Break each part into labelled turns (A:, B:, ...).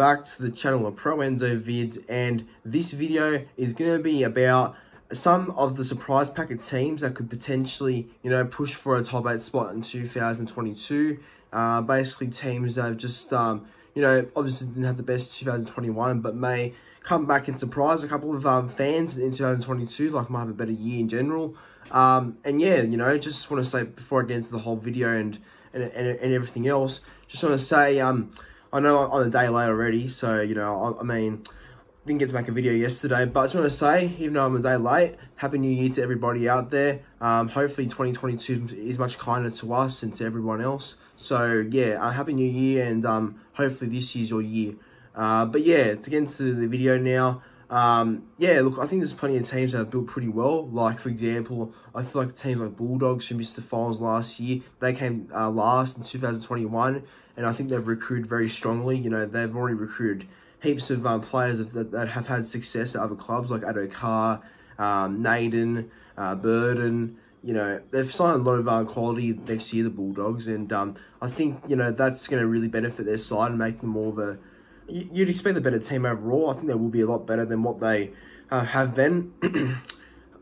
A: back to the channel of Pro Enzo Vids, and this video is going to be about some of the surprise packet teams that could potentially, push for a top 8 spot in 2022. Basically teams that have just, obviously didn't have the best 2021, but may come back and surprise a couple of fans in 2022, like might have a better year in general. And yeah, just want to say before I get into the whole video and everything else, just want to say, I know I'm on a day late already, so, I mean, didn't get to make a video yesterday, but I just want to say, even though I'm a day late, Happy New Year to everybody out there. Hopefully 2022 is much kinder to us and to everyone else. So, yeah, Happy New Year, and hopefully this year's your year. But yeah, to get into the video now, yeah, look, I think there's plenty of teams that have built pretty well. Like, for example, I feel like teams like Bulldogs, who missed the finals last year, they came last in 2021, and I think they've recruited very strongly. They've already recruited heaps of players that have had success at other clubs, like Addo Carr, Naden, Burden. They've signed a lot of quality next year, the Bulldogs, and I think, that's going to really benefit their side and make them more of a... You'd expect a better team overall. I think they will be a lot better than what they have been.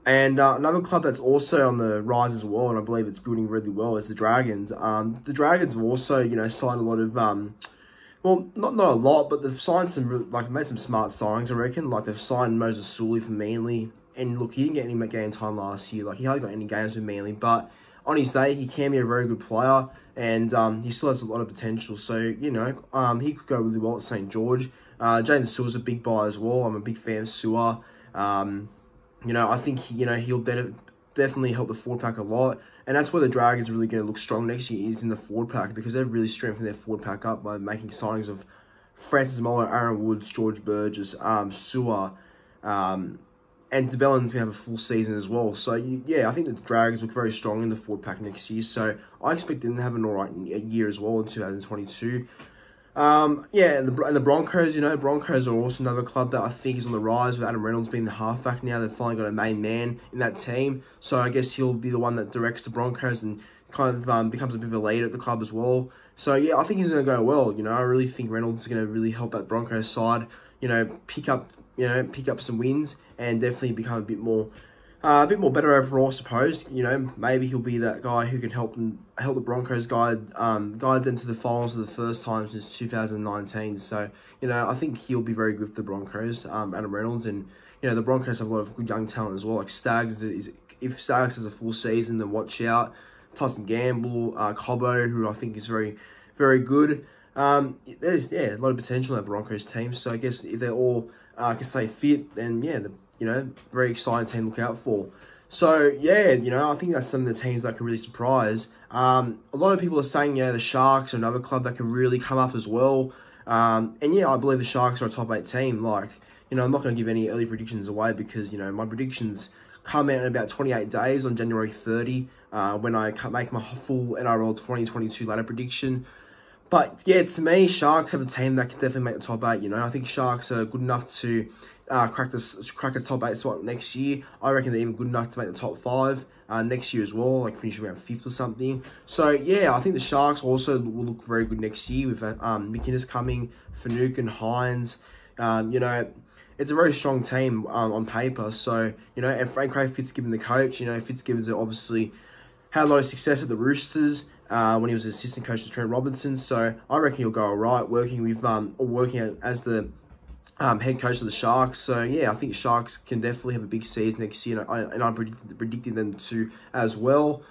A: And another club that's also on the rise as well, and I believe it's building really well, is the Dragons. The Dragons have also, signed a lot of, well, not a lot, but they've signed some, made some smart signings, I reckon. Like, they've signed Moses Sully for Manly. And look, he didn't get any game time last year. Like, he hardly got any games with Manly, but on his day, he can be a very good player, and he still has a lot of potential. So, he could go really well at St. George. Jaden Sewer's a big buy as well. I'm a big fan of Sewer. I think, he'll definitely help the forward pack a lot. And that's where the Dragons are really going to look strong next year, is in the forward pack, because they've really strengthened their forward pack up by making signings of Francis Moller, Aaron Woods, George Burgess, Sewer, and DeBellin's going to have a full season as well. So, yeah, I think the Dragons look very strong in the forward pack next year. So, I expect them to have an alright year as well in 2022. Yeah, and the Broncos, Broncos are also another club that I think is on the rise, with Adam Reynolds being the halfback now. They've finally got a main man in that team. So, I guess he'll be the one that directs the Broncos and kind of becomes a bit of a leader at the club as well. So, yeah, I think he's going to go well. I really think Reynolds is going to really help that Broncos side, pick up some wins and definitely become a bit more better overall, I suppose. Maybe he'll be that guy who can help the Broncos guide them to the finals for the first time since 2019. So, I think he'll be very good for the Broncos, Adam Reynolds. And, the Broncos have a lot of good young talent as well. Like Staggs, if Staggs has a full season, then watch out. Tyson Gamble, Cobbo, who I think is very, very good. There's, a lot of potential in that Broncos team. So I guess if they're all can stay fit, then, yeah, very exciting team to look out for. So, yeah, I think that's some of the teams that can really surprise. A lot of people are saying, the Sharks are another club that can really come up as well. And, yeah, I believe the Sharks are a top 8 team. Like, I'm not going to give any early predictions away because, my predictions come out in about 28 days on January 30, when I make my full NRL 2022 ladder prediction. But, yeah, to me, Sharks have a team that can definitely make the top 8, I think Sharks are good enough to crack a top 8 spot next year. I reckon they're even good enough to make the top 5 next year as well, like finish around 5th or something. So, yeah, I think the Sharks also will look very good next year with McInnes coming, Finucane, Hines. It's a very strong team on paper. So, and Frank Craig Fitzgibbon, the coach, Fitzgibbon's obviously had a lot of success at the Roosters when he was assistant coach to Trent Robinson. So I reckon he'll go all right working as the head coach of the Sharks. So yeah, I think Sharks can definitely have a big season next year, and I'm predicting them to as well.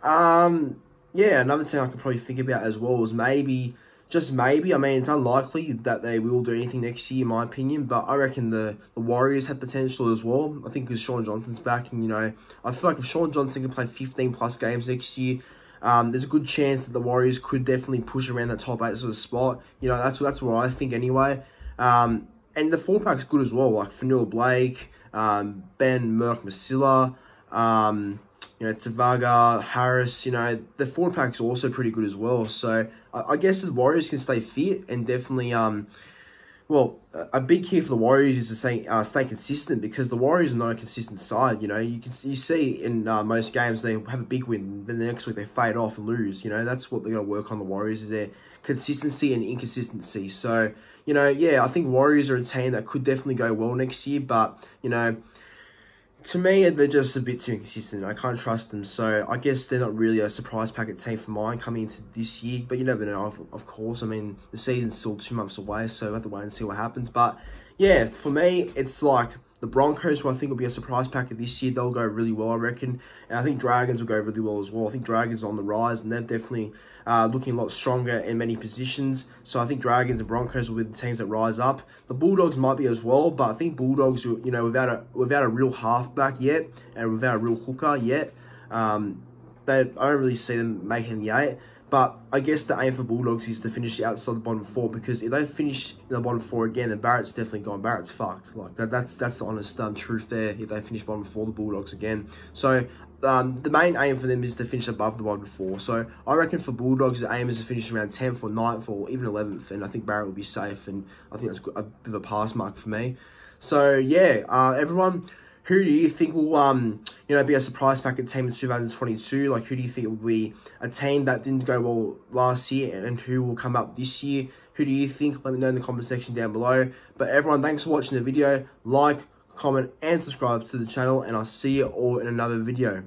A: Yeah, another thing I could probably think about as well is maybe, just maybe, I mean, it's unlikely that they will do anything next year, in my opinion, but I reckon the Warriors have potential as well. I think because Shaun Johnson's back, and, I feel like if Shaun Johnson can play 15+ games next year, there's a good chance that the Warriors could definitely push around that top 8 sort of spot. That's what I think anyway. And the forward pack's good as well, like Fanua Blake, Ben Merck Masilla, Tavaga, Harris. The forward pack's also pretty good as well. So I guess the Warriors can stay fit and definitely well, a big key for the Warriors is to stay consistent, because the Warriors are not a consistent side. You know, you see in most games they have a big win, then the next week they fade off and lose. You know, that's what they're going to work on. The Warriors is their consistency and inconsistency. So, you know, yeah, I think Warriors are a team that could definitely go well next year, but, you know, to me, they're just a bit too inconsistent. I can't trust them. So I guess they're not really a surprise packet team for mine coming into this year. But you never know, of course. I mean, the season's still 2 months away, so we'll have to wait and see what happens. But yeah, for me, it's like the Broncos, who I think will be a surprise packet this year. They'll go really well, I reckon. And I think Dragons will go really well as well. I think Dragons are on the rise, and they're definitely looking a lot stronger in many positions. So I think Dragons and Broncos will be the teams that rise up. The Bulldogs might be as well, but I think Bulldogs, you know, without a real halfback yet, and without a real hooker yet, I don't really see them making the 8. But I guess the aim for Bulldogs is to finish outside the bottom 4, because if they finish in the bottom 4 again, then Barrett's definitely gone. Barrett's fucked. Like that's the honest truth there. If they finish bottom 4, the Bulldogs again. So the main aim for them is to finish above the bottom 4. So I reckon for Bulldogs, the aim is to finish around 10th or 9th or even 11th, and I think Barrett will be safe, and I think that's a bit of a pass mark for me. So yeah, everyone, who do you think will, be a surprise packet team in 2022? Like, who do you think will be a team that didn't go well last year, and who will come up this year? Who do you think? Let me know in the comment section down below. But everyone, thanks for watching the video. Like, comment, and subscribe to the channel, and I'll see you all in another video.